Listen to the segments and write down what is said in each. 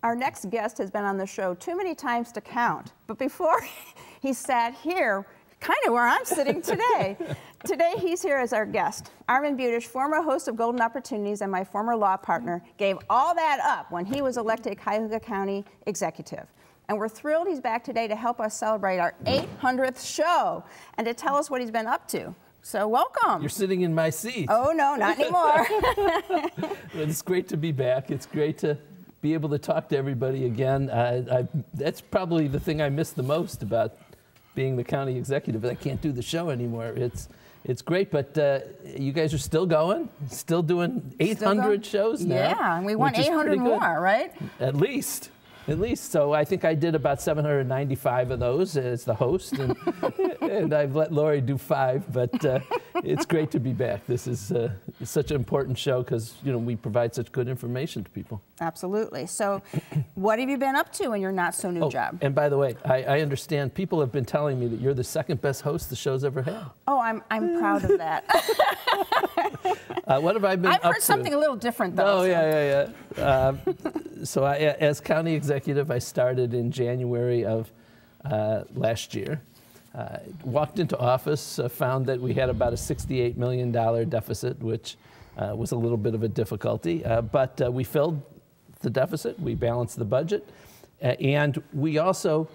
Our next guest has been on the show too many times to count, but before he sat here, kind of where I'm sitting today. Today he's here as our guest. Armond Budish, former host of Golden Opportunities and my former law partner, gave all that up when he was elected Cuyahoga County Executive. And we're thrilled he's back today to help us celebrate our 800th show and to tell us what he's been up to. So welcome. You're sitting in my seat. Oh no, not anymore. It's great to be back. It's great to be able to talk to everybody again. That's probably the thing I miss the most about being the county executive. I can't do the show anymore. It's great, but you guys are still going, still doing 800 shows now. Yeah, and we want 800 more, right? At least. So I think I did about 795 of those as the host, and I've let Lori do 5, but it's great to be back. This is such an important show because, you know, we provide such good information to people. Absolutely. So what have you been up to in your not-so-new job? And by the way, I understand people have been telling me that you're the second best host the show's ever had. Oh, I'm proud of that. What have I been up to? I've heard something a little different, though. Oh, yeah. So as county executive, I started in January of last year. Walked into office, found that we had about a $68 million deficit, which was a little bit of a difficulty. But we filled the deficit, we balanced the budget, and we also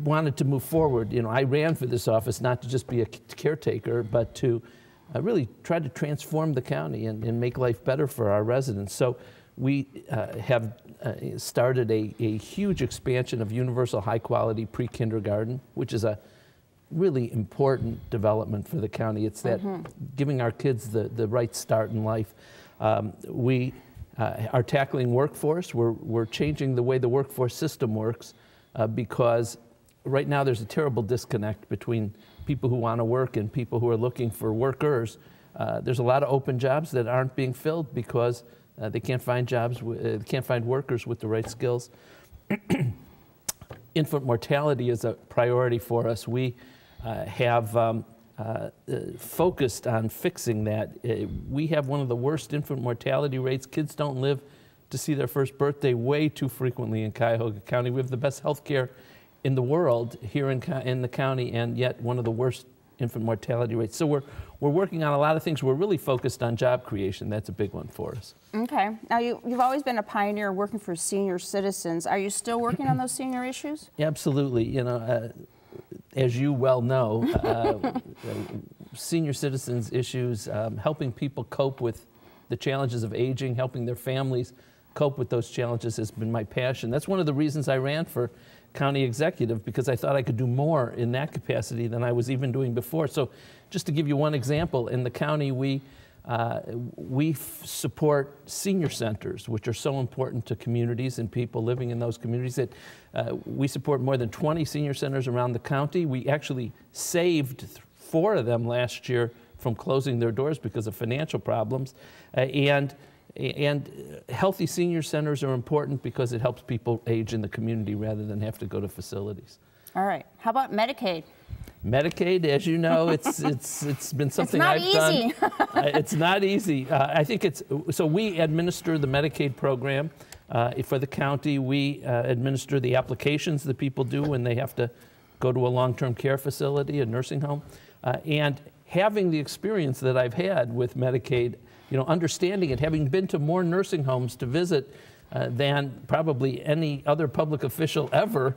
wanted to move forward. You know, I ran for this office not to just be a caretaker, but to really try to transform the county and make life better for our residents. So we have started a huge expansion of universal high-quality pre-kindergarten, which is a really important development for the county. It's that giving our kids the right start in life. We are tackling workforce. We're changing the way the workforce system works because right now there's a terrible disconnect between people who want to work and people who are looking for workers. There's a lot of open jobs that aren't being filled because they can't find jobs, can't find workers with the right skills. Infant mortality is a priority for us. We have focused on fixing that. We have one of the worst infant mortality rates. Kids don't live to see their first birthday way too frequently in Cuyahoga County. We have the best health care in the world here in the county, and yet one of the worst infant mortality rates. So we're working on a lot of things. We're really focused on job creation. That's a big one for us. Okay. Now, you've always been a pioneer working for senior citizens. Are you still working on those senior issues? Absolutely. You know, as you well know, senior citizens issues, helping people cope with the challenges of aging, helping their families cope with those challenges has been my passion. That's one of the reasons I ran for county executive, because I thought I could do more in that capacity than I was even doing before. So just to give you one example, in the county we support senior centers, which are so important to communities and people living in those communities. That we support more than 20 senior centers around the county. We actually saved 4 of them last year from closing their doors because of financial problems. And healthy senior centers are important because it helps people age in the community rather than have to go to facilities. All right. How about Medicaid? Medicaid, as you know, it's been something I've done. It's not easy. I think so we administer the Medicaid program for the county. We administer the applications that people do when they have to go to a long-term care facility, a nursing home. And having the experience that I've had with Medicaid, you know, understanding it, having been to more nursing homes to visit than probably any other public official ever,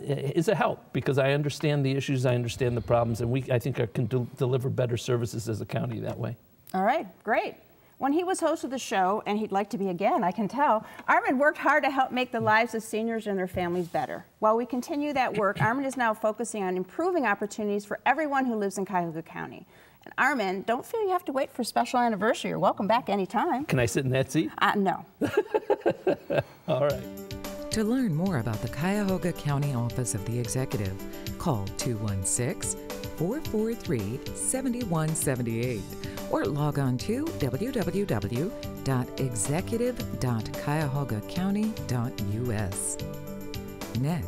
is a help, because I understand the issues, I understand the problems, and I think I can deliver better services as a county that way. All right, great. When he was host of the show, and he'd like to be again, I can tell, Armond worked hard to help make the lives of seniors and their families better. While we continue that work, Armond is now focusing on improving opportunities for everyone who lives in Cuyahoga County. And Armond, don't feel you have to wait for a special anniversary. You're welcome back anytime. Can I sit in that seat? No. All right. To learn more about the Cuyahoga County Office of the Executive, call 216-443-7178 or log on to www.executive.cuyahogacounty.us. Next.